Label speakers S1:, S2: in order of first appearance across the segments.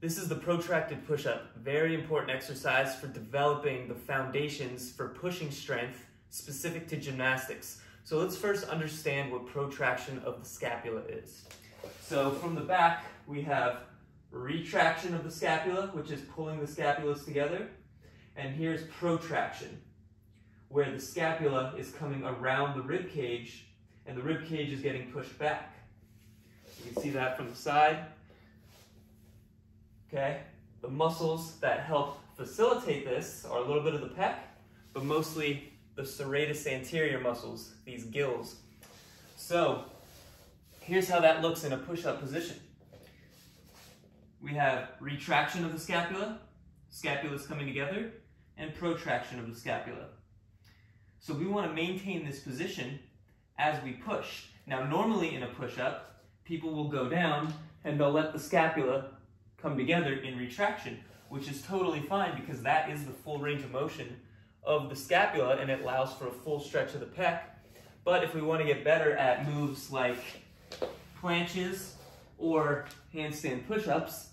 S1: This is the protracted push-up, very important exercise for developing the foundations for pushing strength specific to gymnastics. So let's first understand what protraction of the scapula is. So from the back, we have retraction of the scapula, which is pulling the scapulas together. And here's protraction, where the scapula is coming around the rib cage and the rib cage is getting pushed back. You can see that from the side. Okay, the muscles that help facilitate this are a little bit of the pec, but mostly the serratus anterior muscles, these gills. So here's how that looks in a push-up position. We have retraction of the scapula, scapulas coming together, and protraction of the scapula. So we want to maintain this position as we push. Now normally in a push-up, people will go down and they'll let the scapula come together in retraction, which is totally fine because that is the full range of motion of the scapula and it allows for a full stretch of the pec. But if we want to get better at moves like planches or handstand push-ups,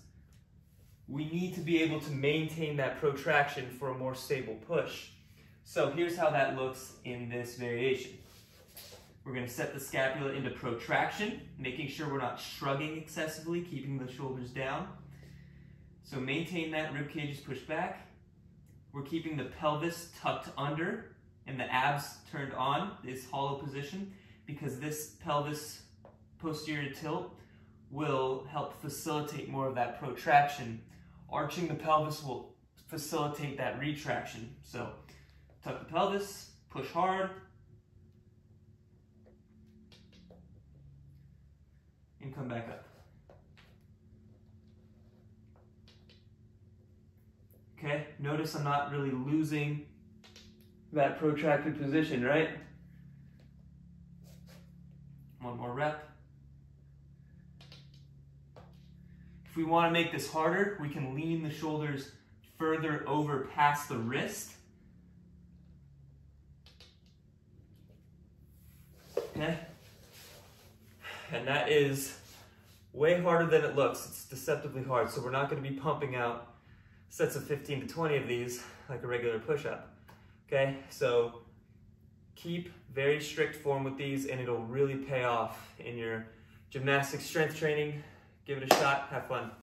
S1: we need to be able to maintain that protraction for a more stable push. So here's how that looks in this variation. We're going to set the scapula into protraction, making sure we're not shrugging excessively, keeping the shoulders down. So maintain that rib cage is pushed back. We're keeping the pelvis tucked under and the abs turned on, this hollow position, because this pelvis posterior tilt will help facilitate more of that protraction. Arching the pelvis will facilitate that retraction. So tuck the pelvis, push hard, and come back up. Okay, notice I'm not really losing that protracted position, right? One more rep. If we want to make this harder, we can lean the shoulders further over past the wrist. Okay? And that is way harder than it looks. It's deceptively hard, so we're not going to be pumping out sets of 15 to 20 of these like a regular push-up. Okay, so keep very strict form with these and it'll really pay off in your gymnastics strength training. Give it a shot, have fun.